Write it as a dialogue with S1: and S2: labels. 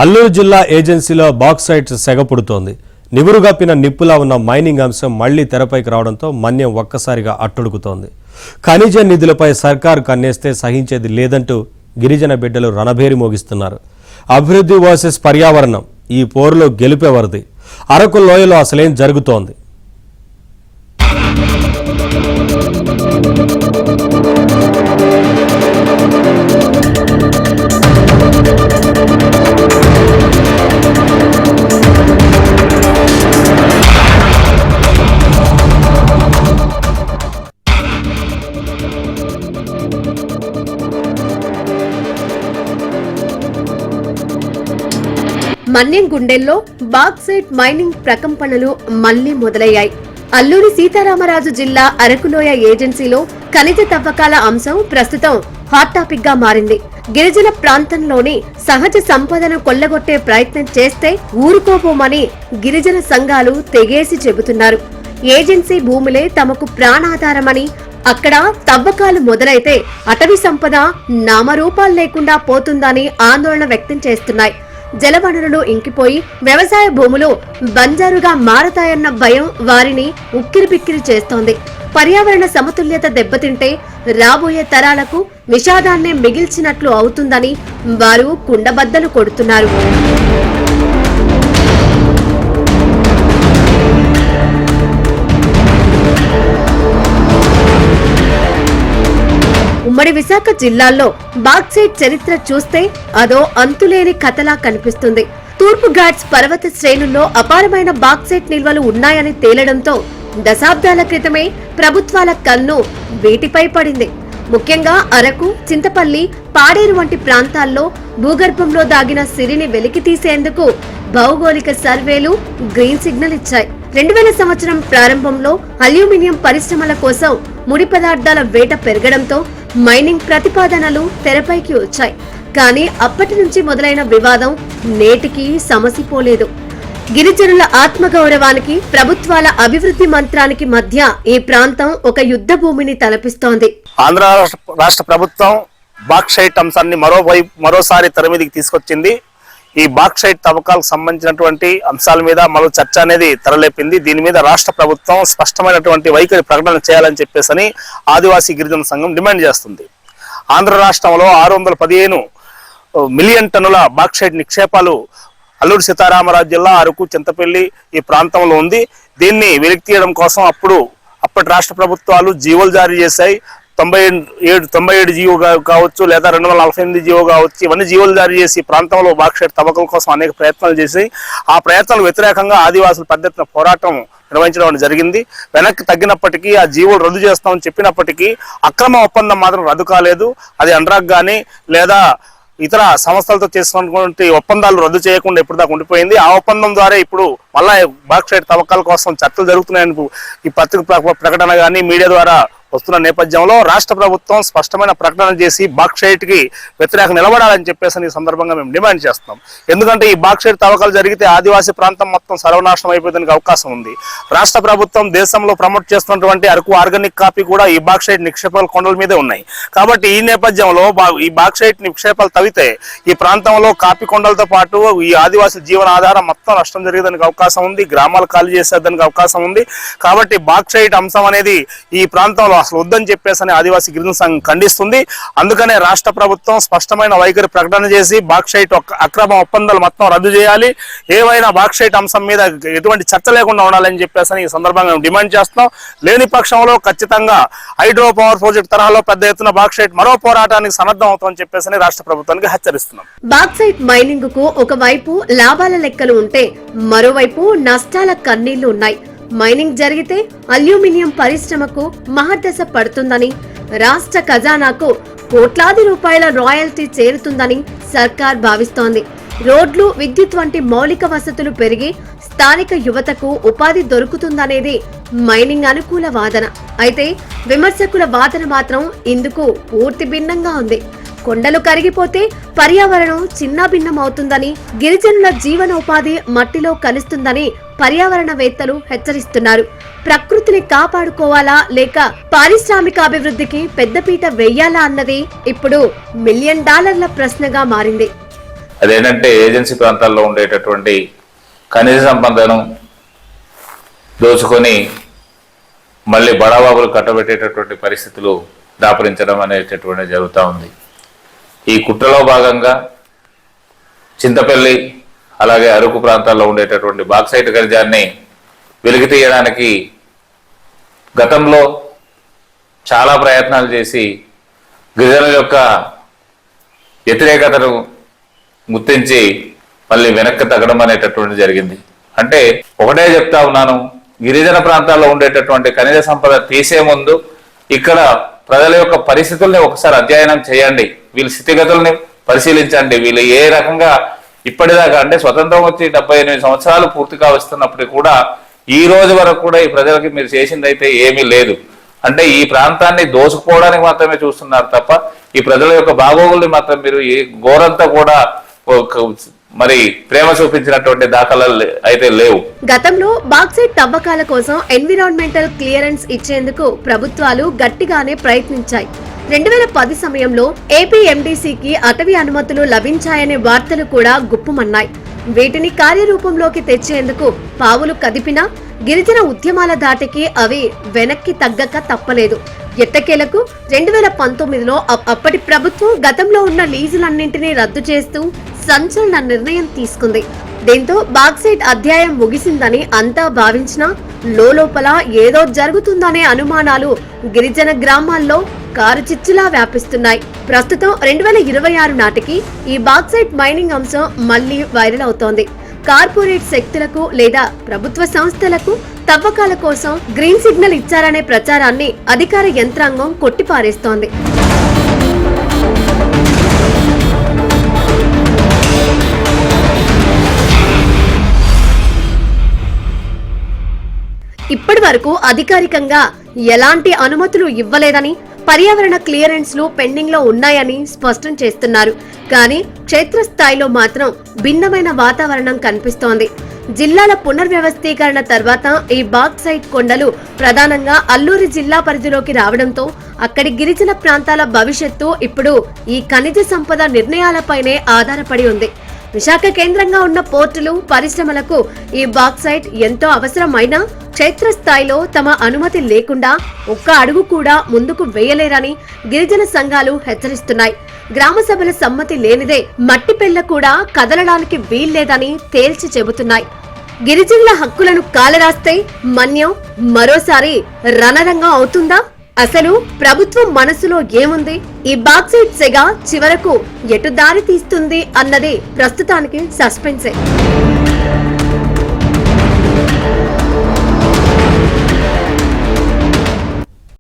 S1: అల్లూరు జిల్లా ఏజెన్సీలో బాక్సైట్ సెగపుడుతోంది. నివురుగప్పిన నిప్పులా ఉన్న మైనింగ్ అంశం మళ్లీ తెరపైకి రావడంతో మన్యం ఒక్కసారిగా అట్టుడుకుతోంది. ఖనిజ నిధులపై సర్కారు కన్నేస్తే సహించేది లేదంటూ గిరిజన బిడ్డలు రణభేరి మోగిస్తున్నారు. అభివృద్ధి వర్సెస్ పర్యావరణం, ఈ పోరులో గెలిపేవరది. అరకు లోయలో అసలేం జరుగుతోంది?
S2: మన్యం గుండెల్లో బాక్సైట్ మైనింగ్ ప్రకంపనలు మళ్లీ మొదలయ్యాయి. అల్లూరి సీతారామరాజు జిల్లా అరకులోయ ఏజెన్సీలో ఖనిజ తవ్వకాల అంశం ప్రస్తుతం హాట్ టాపిక్ గా మారింది. గిరిజన ప్రాంతంలోని సహజ సంపదను కొల్లగొట్టే ప్రయత్నం చేస్తే ఊరుకోబోమని గిరిజన సంఘాలు తెగేసి చెబుతున్నారు. ఏజెన్సీ భూములే తమకు ప్రాణాధారమని, అక్కడ తవ్వకాలు మొదలైతే అటవీ సంపద నామరూపాలు లేకుండా పోతుందని ఆందోళన వ్యక్తం చేస్తున్నాయి. జలవనరులు ఇంకిపోయి వ్యవసాయ భూములు బంజారుగా మారతాయన్న భయం వారిని ఉక్కిరిబిక్కిరి చేస్తోంది. పర్యావరణ సమతుల్యత దెబ్బతింటే రాబోయే తరాలకు విషాదాన్నే మిగిల్చినట్లు అవుతుందని వారు కుండబద్దలు కొడుతున్నారు. ఉమ్మడి విశాఖ జిల్లాల్లో బాక్సైట్ చరిత్ర చూస్తే అదో అంతులేని కథలా కనిపిస్తుంది. తూర్పు ఘాట్స్ పర్వత శ్రేణుల్లో అపారమైన బాక్సైట్ నిల్వలు ఉన్నాయని తేలడంతో దశాబ్దాల క్రితమే ప్రభుత్వాల కన్ను వీటిపై పడింది. ముఖ్యంగా అరకు, చింతపల్లి, పాడేరు వంటి ప్రాంతాల్లో భూగర్భంలో దాగిన సిరిని వెలికి తీసేందుకు భౌగోళిక సర్వేలు గ్రీన్ సిగ్నల్ ఇచ్చాయి. 2000 సంవత్సరం ప్రారంభంలో అల్యూమినియం పరిశ్రమల కోసం ముడి పదార్థాల వేట పెరగడంతో మైనింగ్ ప్రతిపాదనలు తెరపైకి వచ్చాయి. కానీ అప్పటి నుంచి మొదలైన వివాదం నేటికి సమసిపోలేదు. గిరిజనుల ఆత్మగౌరవానికి, ప్రభుత్వాల అభివృద్ధి మంత్రానికి మధ్య ఈ ప్రాంతం ఒక యుద్ధ భూమిని తలపిస్తోంది.
S3: ఆంధ్ర రాష్ట్ర ప్రభుత్వం బాక్సైట్ అంశాన్ని మరోసారి తెర మీదకి తీసుకొచ్చింది. ఈ బాక్సైట్ తవ్వకాలకు సంబంధించినటువంటి అంశాల మీద మరో చర్చ అనేది తెరలేపింది. దీని మీద రాష్ట్ర ప్రభుత్వం స్పష్టమైనటువంటి వైఖరి ప్రకటన చేయాలని చెప్పేసి ఆదివాసీ గిరిజన సంఘం డిమాండ్ చేస్తుంది. ఆంధ్ర రాష్ట్రంలో 615 మిలియన్ టన్నుల బాక్సైట్ నిక్షేపాలు అల్లూరి సీతారామరాజు జిల్లా అరకు, చింతపల్లి ఈ ప్రాంతంలో ఉంది. దీన్ని వెలికి తీయడం కోసం అప్పటి రాష్ట్ర ప్రభుత్వాలు జీవోలు జారీ చేశాయి. 97 జీవో కావచ్చు, లేదా 248 జీవో కావచ్చు, ఇవన్నీ జీవోలు జారీ చేసి ప్రాంతంలో బాక్సైట్ తవ్వకల కోసం అనేక ప్రయత్నాలు చేసి ఆ ప్రయత్నాలకు వ్యతిరేకంగా ఆదివాసులు పెద్ద ఎత్తున పోరాటం నిర్వహించడం జరిగింది. వెనక్కి తగ్గినప్పటికీ, ఆ జీవోలు రద్దు చేస్తామని చెప్పినప్పటికీ అక్రమ ఒప్పందం మాత్రం రద్దు కాలేదు. అది అండ్రాక్ కానీ లేదా ఇతర సంస్థలతో చేసినటువంటి ఒప్పందాలు రద్దు చేయకుండా ఇప్పటిదాకా ఉండిపోయింది. ఆ ఒప్పందం ద్వారా ఇప్పుడు మళ్ళా బాక్సైట్ తవ్వకాల కోసం చర్చలు జరుగుతున్నాయని ఈ పత్రిక ప్రకటన కానీ మీడియా ద్వారా వస్తున్న నేపథ్యంలో రాష్ట్ర ప్రభుత్వం స్పష్టమైన ప్రకటన చేసి బాక్సైట్ కి వ్యతిరేకంగా నిలబడాలని చెప్పేసి ఈ సందర్భంగా మేము డిమాండ్ చేస్తున్నాం. ఎందుకంటే ఈ బాక్సైట్ తవ్వకాలు జరిగితే ఆదివాసీ ప్రాంతం మొత్తం సర్వనాశనం అయిపోయేందుకు అవకాశం ఉంది. రాష్ట్ర ప్రభుత్వం దేశంలో ప్రమోట్ చేస్తున్నటువంటి అరకు ఆర్గానిక్ కాఫీ కూడా ఈ బాక్సైట్ నిక్షేపాల కొండల మీదే ఉన్నాయి. కాబట్టి ఈ నేపథ్యంలో ఈ బాక్సైట్ నిక్షేపాలు తవ్వితే ఈ ప్రాంతంలో కాఫీ కొండలతో పాటు ఈ ఆదివాసీ జీవన ఆధారం మొత్తం నష్టం జరిగేదానికి అవకాశం ఉంది. గ్రామాలు ఖాళీ చేసేదానికి అవకాశం ఉంది. కాబట్టి బాక్సైట్ అంశం అనేది ఈ ప్రాంతంలో అసలు వద్దని చెప్పేసి ఆదివాసీ గిరిజన సంఘం ఖండిస్తుంది. అందుకనే రాష్ట్ర ప్రభుత్వం స్పష్టమైన వైఖరి ప్రకటన చేసి బాక్సైట్ అక్రమ ఒప్పందాలు మొత్తం రద్దు చేయాలి. ఏవైనా బాక్సైట్ అంశం మీద ఎటువంటి చర్చ లేకుండా ఉండాలని చెప్పేసి ఈ సందర్భంగా మేము డిమాండ్ చేస్తున్నాం. లేని పక్షంలో ఖచ్చితంగా హైడ్రో పవర్ ప్రాజెక్ట్ తరహాలో పెద్ద ఎత్తున బాక్సైట్ మరో పోరాటానికి సన్నద్ధం అవుతామని చెప్పేసి రాష్ట్ర ప్రభుత్వానికి హెచ్చరిస్తున్నాం.
S2: బాక్సైట్ మైనింగ్ కు ఒకవైపు లాభాల లెక్కలు ఉంటే మరోవైపు నష్టాల కన్నీళ్లు ఉన్నాయి. మైనింగ్ జరిగితే అల్యూమినియం పరిశ్రమకు మహర్దశ పడుతుందని, రాష్ట్ర ఖజానాకు కోట్లాది రూపాయల రాయల్టీ చేరుతుందని సర్కార్ భావిస్తోంది. రోడ్లు, విద్యుత్ వంటి మౌలిక వసతులు పెరిగి స్థానిక యువతకు ఉపాధి దొరుకుతుందనేది మైనింగ్ అనుకూల వాదన. అయితే విమర్శకుల వాదన మాత్రం ఇందుకు పూర్తి భిన్నంగా ఉంది. కొండలు కరిగిపోతే పర్యావరణం చిన్నాభిన్నమవుతుందని, గిరిజనుల జీవనోపాధి మట్టిలో కలుస్తుందని పర్యావరణవేత్తలు హెచ్చరిస్తున్నారు. ప్రకృతిని కాపాడుకోవాలా లేక పారిశ్రామికాభివృద్ధికి పెద్దపీట వెయ్యాలా అన్నది ఇప్పుడు $1 మిలియన్ ప్రశ్నగా మారింది.
S4: అదేంటంటే ఏజెన్సీ ప్రాంతాల్లో ఉండేటటువంటి ఖనిజ సంపదను దోచుకొని మళ్ళీ బడాబాబులు కట్టబెట్టేటటువంటి పరిస్థితులు దాపరించడం అనేటటువంటి జరుగుతూ ఉంది. ఈ కుట్రలో భాగంగా చింతపల్లి అలాగే అరకు ప్రాంతాల్లో ఉండేటటువంటి బాక్సైట్ ఖనిజాన్ని వెలికి తీయడానికి గతంలో చాలా ప్రయత్నాలు చేసి గిరిజనుల యొక్క వ్యతిరేకతను గుర్తించి మళ్ళీ వెనక్కి తగ్గడం అనేటటువంటి జరిగింది. అంటే ఒకటే చెప్తా ఉన్నాను, గిరిజన ప్రాంతాల్లో ఉండేటటువంటి ఖనిజ సంపద తీసే ముందు ఇక్కడ ప్రజల యొక్క పరిస్థితుల్ని ఒకసారి అధ్యయనం చేయండి, వీళ్ళ స్థితిగతుల్ని పరిశీలించండి. వీళ్ళు ఏ రకంగా ఇప్పటిదాకా అంటే స్వతంత్రం వచ్చి 78 సంవత్సరాలు పూర్తిగా వస్తున్నప్పటికీ కూడా ఈ రోజు వరకు కూడా ఈ ప్రజలకి మీరు చేసిందైతే ఏమీ లేదు. అంటే ఈ ప్రాంతాన్ని దోచుకోవడానికి మాత్రమే చూస్తున్నారు తప్ప ఈ ప్రజల యొక్క బాగోగుల్ని మాత్రం మీరు ఈ గోరంతా కూడా మరి ప్రేమ చూపించినటువంటి దాఖలాలు అయితే లేవు.
S2: గతంలో బాక్సైట్ తవ్వకాల కోసం ఎన్విరాన్మెంటల్ క్లియరెన్స్ ఇచ్చేందుకు ప్రభుత్వాలు గట్టిగానే ప్రయత్నించాయి. 2010 సమయంలో ఏపీఎండీసీకి అటవీ అనుమతులు లభించాయనే వార్తలు కూడా గుప్పుమన్నాయి. వీటిని కార్యరూపంలోకి తెచ్చేందుకు పావులు కదిపినా గిరిజన ఉద్యమాల దాటికి అవి వెనక్కి తగ్గక తప్పలేదు. ఎట్టకేలకు 2019లో అప్పటి ప్రభుత్వం గతంలో ఉన్న లీజులన్నింటినీ రద్దు చేస్తూ సంచలన నిర్ణయం తీసుకుంది. దీంతో బాక్సైట్ అధ్యాయం ముగిసిందని అంతా భావించినా లోపల ఏదో జరుగుతుందనే అనుమానాలు గిరిజన గ్రామాల్లో కారుచిచ్చులా వ్యాపిస్తున్నాయి. ప్రస్తుతం 2026 నాటికి ఈ బాక్సైట్ మైనింగ్ అంశం మళ్లీ వైరల్ అవుతోంది. కార్పొరేట్ శక్తులకు లేదా ప్రభుత్వ సంస్థలకు తవ్వకాల కోసం గ్రీన్ సిగ్నల్ ఇచ్చారనే ప్రచారాన్ని అధికార యంత్రాంగం కొట్టిపారేస్తోంది. ఇప్పటి వరకు అధికారికంగా ఎలాంటి అనుమతులు ఇవ్వలేదని, పర్యావరణ క్లియరెన్స్లు పెండింగ్ లో ఉన్నాయని స్పష్టం చేస్తున్నారు. కానీ క్షేత్రస్థాయిలో మాత్రం భిన్నమైన వాతావరణం కనిపిస్తోంది. జిల్లాల పునర్వ్యవస్థీకరణ తర్వాత ఈ బాక్సైట్ కొండలు ప్రధానంగా అల్లూరి జిల్లా పరిధిలోకి రావడంతో అక్కడి గిరిజన ప్రాంతాల భవిష్యత్తు ఇప్పుడు ఈ ఖనిజ సంపద నిర్ణయాలపైనే ఆధారపడి ఉంది. విశాఖ కేంద్రంగా ఉన్న పోర్టులు, పరిశ్రమలకు ఈ బాక్సైట్ ఎంతో అవసరమైనా క్షేత్రస్థాయిలో తమ అనుమతి లేకుండా ఒక్క అడుగు కూడా ముందుకు వేయలేరని గిరిజన సంఘాలు హెచ్చరిస్తున్నాయి. గ్రామ సభల సమ్మతి లేనిదే మట్టి పెళ్ల కూడా కదలడానికి వీల్లేదని తేల్చి చెబుతున్నాయి. గిరిజనుల హక్కులను కాలరాస్తే మన్యం మరోసారి రణరంగం అవుతుందా? అసలు ప్రభుత్వం మనసులో ఏముంది? ఈ బాక్సైట్ సెగ చివరకు ఎటు దారి తీస్తుంది అన్నది ప్రస్తుతానికి సస్పెన్సే.